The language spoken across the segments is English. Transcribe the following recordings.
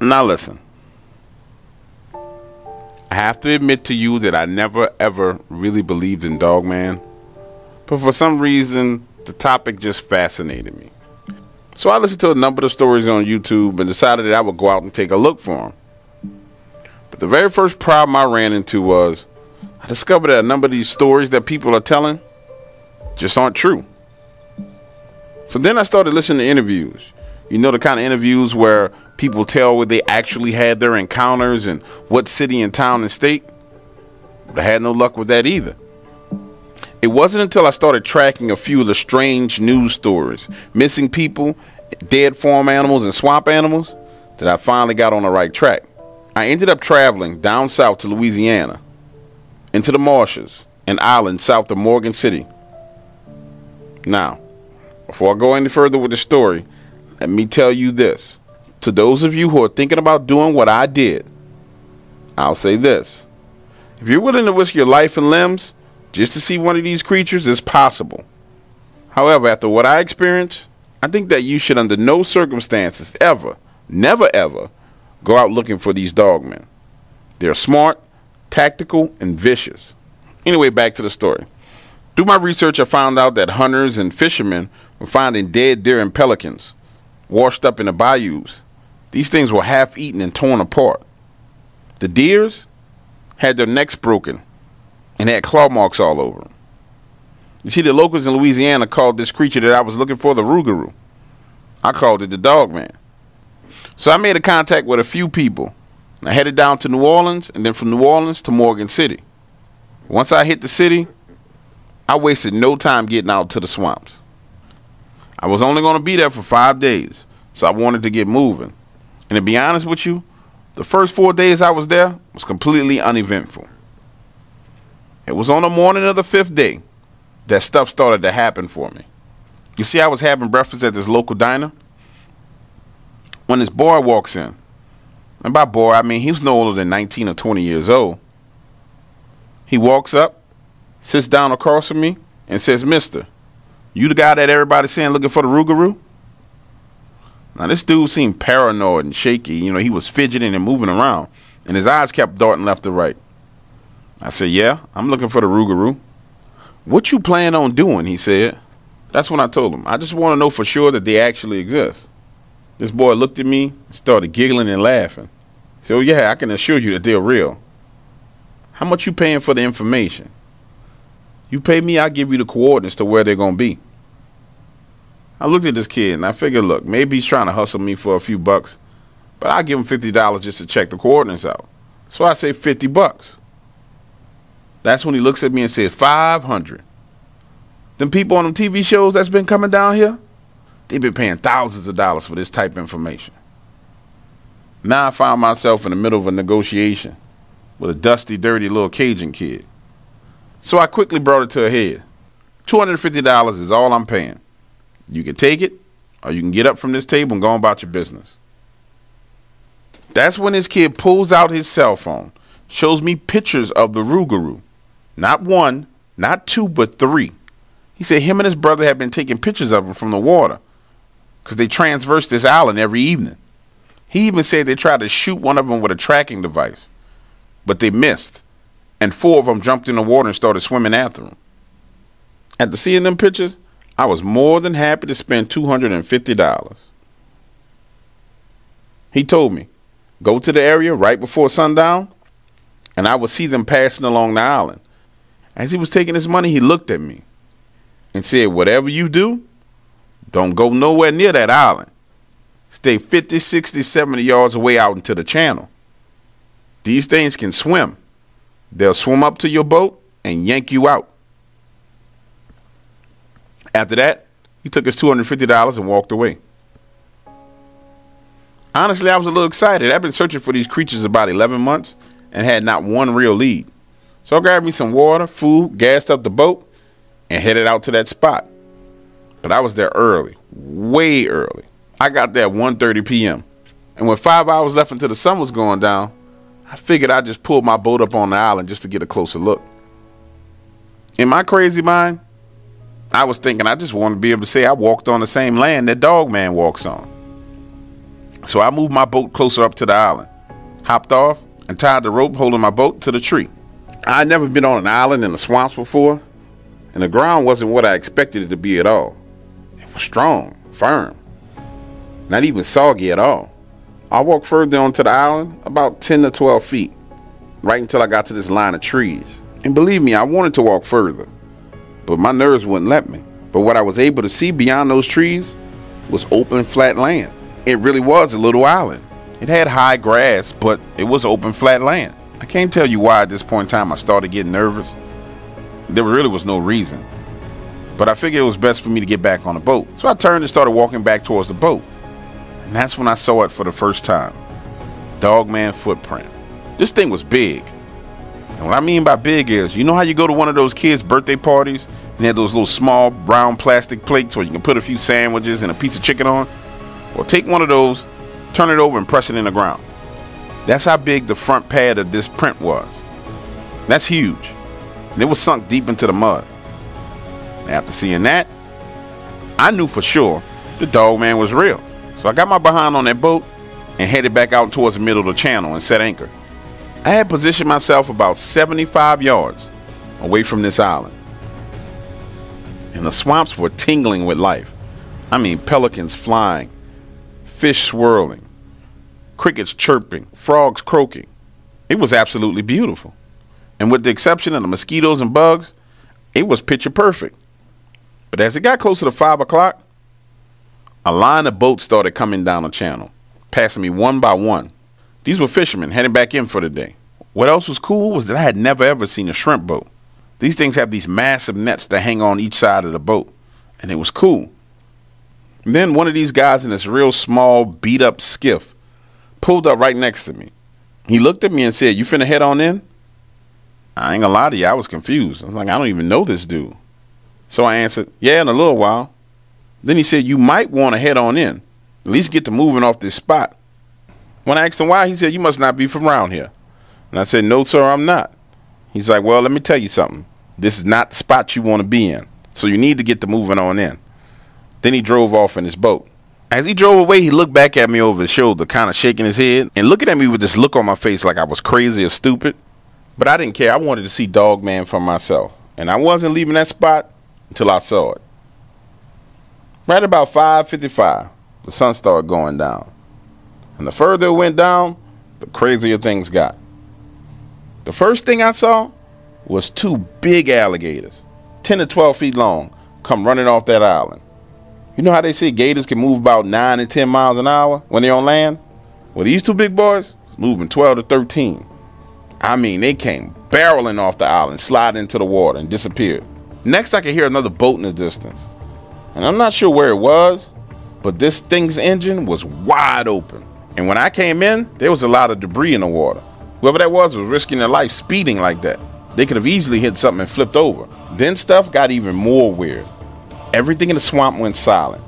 Now listen, I have to admit to you that I never ever really believed in Dogman, but for some reason the topic just fascinated me. So I listened to a number of stories on YouTube and decided that I would go out and take a look for them. But the very first problem I ran into was I discovered that a number of these stories that people are telling just aren't true. So then I started listening to interviews. You know, the kind of interviews where people tell where they actually had their encounters and what city and town and state. But I had no luck with that either. It wasn't until I started tracking a few of the strange news stories, missing people, dead farm animals, and swamp animals, that I finally got on the right track. I ended up traveling down south to Louisiana, into the marshes and islands south of Morgan City. Now, before I go any further with the story, let me tell you this. To those of you who are thinking about doing what I did, I'll say this. If you're willing to risk your life and limbs just to see one of these creatures, it's possible. However, after what I experienced, I think that you should under no circumstances ever, never ever, go out looking for these dogmen. They're smart, tactical, and vicious. Anyway, back to the story. Through my research, I found out that hunters and fishermen were finding dead deer and pelicans washed up in the bayous. These things were half eaten and torn apart. The deers had their necks broken and had claw marks all over them. You see, the locals in Louisiana called this creature that I was looking for the rougarou. I called it the Dogman. So I made a contact with a few people. And I headed down to New Orleans, and then from New Orleans to Morgan City. Once I hit the city, I wasted no time getting out to the swamps. I was only going to be there for 5 days, so I wanted to get moving. And to be honest with you, the first 4 days I was there was completely uneventful. It was on the morning of the 5th day that stuff started to happen for me. You see, I was having breakfast at this local diner when this boy walks in. And by boy, I mean he was no older than 19 or 20 years old. He walks up, sits down across from me, and says, "Mister, you the guy that everybody's saying looking for the rougarou?" Now, this dude seemed paranoid and shaky. You know, he was fidgeting and moving around, and his eyes kept darting left to right. I said, "Yeah, I'm looking for the rougarou." "What you plan on doing?" he said. That's when I told him, "I just want to know for sure that they actually exist." This boy looked at me and started giggling and laughing. He said, "Oh, yeah, I can assure you that they're real." "How much you paying for the information?" "You pay me, I'll give you the coordinates to where they're going to be." I looked at this kid and I figured, look, maybe he's trying to hustle me for a few bucks, but I'll give him $50 just to check the coordinates out. So I say $50. That's when he looks at me and says, $500. Them people on them TV shows that's been coming down here, they've been paying thousands of dollars for this type of information. Now I found myself in the middle of a negotiation with a dusty, dirty little Cajun kid. So I quickly brought it to a head. $250 is all I'm paying. You can take it, or you can get up from this table and go about your business. That's when this kid pulls out his cell phone, shows me pictures of the rougarou. Not one, not two, but 3. He said him and his brother had been taking pictures of him from the water because they transverse this island every evening. He even said they tried to shoot one of them with a tracking device, but they missed, and 4 of them jumped in the water and started swimming after him. After seeing them pictures, I was more than happy to spend $250. He told me, go to the area right before sundown, and I would see them passing along the island. As he was taking his money, he looked at me and said, whatever you do, don't go nowhere near that island. Stay 50, 60, 70 yards away out into the channel. These things can swim. They'll swim up to your boat and yank you out. After that, he took his $250 and walked away. Honestly, I was a little excited. I've been searching for these creatures about 11 months and had not one real lead. So I grabbed me some water, food, gassed up the boat, and headed out to that spot. But I was there early, way early. I got there at 1:30 p.m. And with 5 hours left until the sun was going down, I figured I'd just pull my boat up on the island just to get a closer look. In my crazy mind, I was thinking I just wanted to be able to say I walked on the same land that Dogman walks on. So I moved my boat closer up to the island, hopped off, and tied the rope holding my boat to the tree. I had never been on an island in the swamps before, and the ground wasn't what I expected it to be at all. It was strong, firm, not even soggy at all. I walked further onto the island, about 10 to 12 feet, right until I got to this line of trees. And believe me, I wanted to walk further, but my nerves wouldn't let me. But what I was able to see beyond those trees was open, flat land. It really was a little island. It had high grass, but it was open, flat land. I can't tell you why at this point in time I started getting nervous. There really was no reason. But I figured it was best for me to get back on the boat. So I turned and started walking back towards the boat. And that's when I saw it for the first time. Dogman footprint. This thing was big. And what I mean by big is, you know how you go to one of those kids' birthday parties and they have those little small brown plastic plates where you can put a few sandwiches and a piece of chicken on? Well, take one of those, turn it over and press it in the ground. That's how big the front pad of this print was. That's huge. And it was sunk deep into the mud. After seeing that, I knew for sure the Dogman was real. So I got my behind on that boat and headed back out towards the middle of the channel and set anchor. I had positioned myself about 75 yards away from this island. And the swamps were tingling with life. I mean, pelicans flying, fish swirling, crickets chirping, frogs croaking. It was absolutely beautiful. And with the exception of the mosquitoes and bugs, it was picture perfect. But as it got closer to 5 o'clock, a line of boats started coming down the channel, passing me one by one. These were fishermen heading back in for the day. What else was cool was that I had never ever seen a shrimp boat. These things have these massive nets that hang on each side of the boat, and it was cool. And then one of these guys in this real small, beat up skiff pulled up right next to me. He looked at me and said, "You finna head on in?" I ain't gonna lie to you, I was confused. I was like, I don't even know this dude. So I answered, "Yeah, in a little while." Then he said, "You might want to head on in, at least get to moving off this spot." When I asked him why, he said, "You must not be from around here." And I said, "No, sir, I'm not." He's like, "Well, let me tell you something. This is not the spot you want to be in, so you need to get to moving on in." Then he drove off in his boat. As he drove away, he looked back at me over his shoulder, kind of shaking his head and looking at me with this look on my face like I was crazy or stupid. But I didn't care. I wanted to see Dogman for myself. And I wasn't leaving that spot until I saw it. Right about 5:55, the sun started going down. And the further it went down, the crazier things got. The first thing I saw was two big alligators, 10 to 12 feet long, come running off that island. You know how they say gators can move about 9 to 10 miles an hour when they're on land? Well, these two big boys was moving 12 to 13. I mean, they came barreling off the island, sliding into the water, and disappeared. Next, I could hear another boat in the distance. And I'm not sure where it was, but this thing's engine was wide open. And when I came in, there was a lot of debris in the water. Whoever that was risking their life speeding like that. They could have easily hit something and flipped over. Then stuff got even more weird. Everything in the swamp went silent.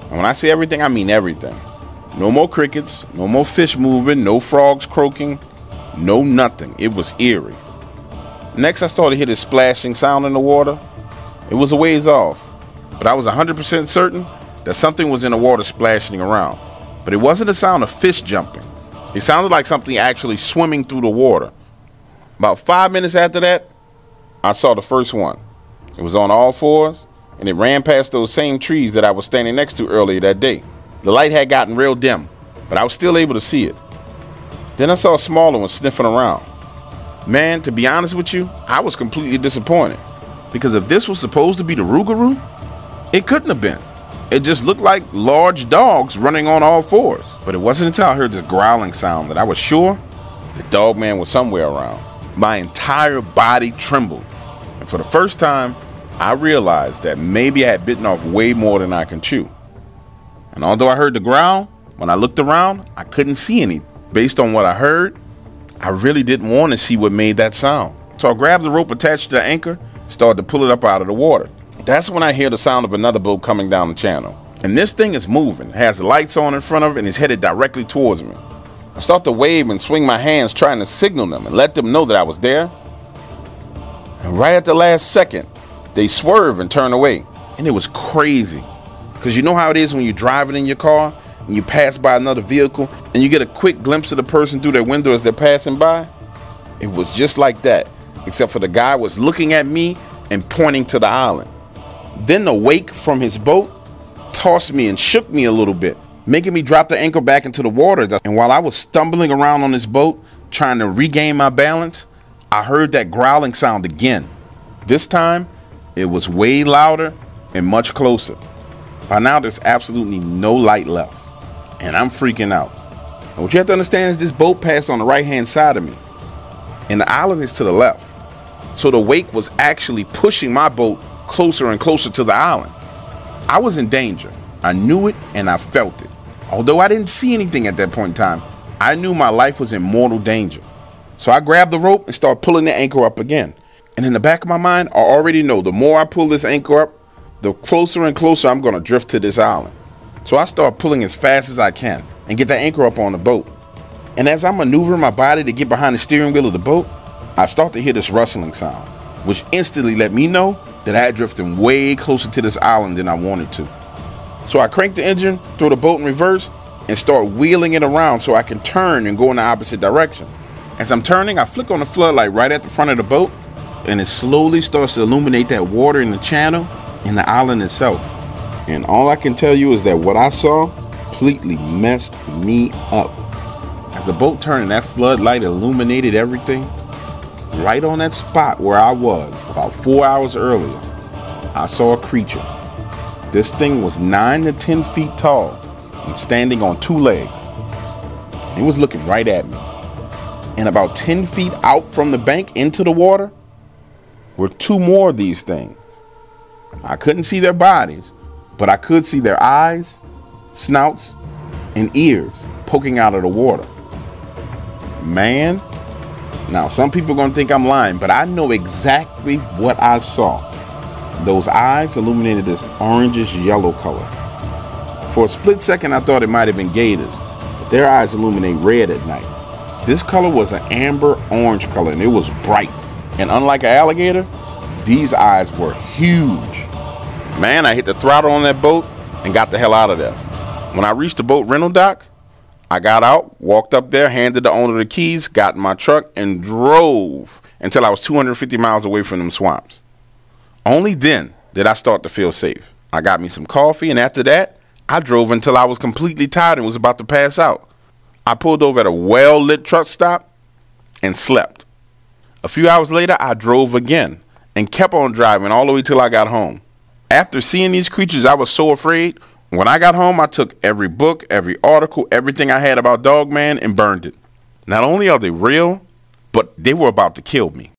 And when I say everything, I mean everything. No more crickets, no more fish moving, no frogs croaking, no nothing. It was eerie. Next, I started to hear this splashing sound in the water. It was a ways off, but I was 100% certain that something was in the water splashing around. But it wasn't the sound of fish jumping. It sounded like something actually swimming through the water. About 5 minutes after that, I saw the first one. It was on all fours, and it ran past those same trees that I was standing next to earlier that day. The light had gotten real dim, but I was still able to see it. Then I saw a smaller one sniffing around. Man, to be honest with you, I was completely disappointed. Because if this was supposed to be the Rougarou, it couldn't have been. It just looked like large dogs running on all fours. But it wasn't until I heard this growling sound that I was sure the Dogman was somewhere around. My entire body trembled. And for the first time, I realized that maybe I had bitten off way more than I can chew. And although I heard the growl, When I looked around, I couldn't see any. Based on what I heard, I really didn't want to see what made that sound. So I grabbed the rope attached to the anchor, started to pull it up out of the water. That's when I hear the sound of another boat coming down the channel. And this thing is moving. It has the lights on in front of it and is headed directly towards me. I start to wave and swing my hands trying to signal them and let them know that I was there. And right at the last second, they swerve and turn away. And it was crazy. Because you know how it is when you're driving in your car and you pass by another vehicle and you get a quick glimpse of the person through their window as they're passing by? It was just like that, except for the guy was looking at me and pointing to the island. Then the wake from his boat tossed me and shook me a little bit, making me drop the anchor back into the water. And while I was stumbling around on this boat, trying to regain my balance, I heard that growling sound again. This time, it was way louder and much closer. By now, there's absolutely no light left, and I'm freaking out. And what you have to understand is this boat passed on the right-hand side of me, and the island is to the left. So the wake was actually pushing my boat closer and closer to the island. I was in danger. I knew it and I felt it. Although I didn't see anything at that point in time, I knew my life was in mortal danger. So I grabbed the rope and started pulling the anchor up again. And in the back of my mind, I already know the more I pull this anchor up, the closer and closer I'm going to drift to this island. So I start pulling as fast as I can and get the anchor up on the boat. And as I'm maneuvering my body to get behind the steering wheel of the boat, I start to hear this rustling sound, which instantly let me know that I had drifted way closer to this island than I wanted to. So I crank the engine, throw the boat in reverse, and start wheeling it around so I can turn and go in the opposite direction. As I'm turning, I flick on the floodlight right at the front of the boat, and it slowly starts to illuminate that water in the channel and the island itself. And all I can tell you is that what I saw completely messed me up. As the boat turned and that floodlight illuminated everything, right on that spot where I was about 4 hours earlier, I saw a creature. This thing was 9 to 10 feet tall and standing on 2 legs. It was looking right at me. And about 10 feet out from the bank into the water were 2 more of these things. I couldn't see their bodies, but I could see their eyes, snouts, and ears poking out of the water. Man, now some people are going to think I'm lying, but I know exactly what I saw. Those eyes illuminated this orangish yellow color. For a split second, I thought it might have been gators, but their eyes illuminate red at night. This color was an amber orange color, and it was bright. And unlike an alligator, these eyes were huge. Man, I hit the throttle on that boat and got the hell out of there. When I reached the boat rental dock, I got out, walked up there, handed the owner the keys, got in my truck, and drove until I was 250 miles away from them swamps. Only then did I start to feel safe. I got me some coffee, and after that, I drove until I was completely tired and was about to pass out. I pulled over at a well-lit truck stop and slept. A few hours later, I drove again and kept on driving all the way till I got home. After seeing these creatures, I was so afraid. When I got home, I took every book, every article, everything I had about Dogman and burned it. Not only are they real, but they were about to kill me.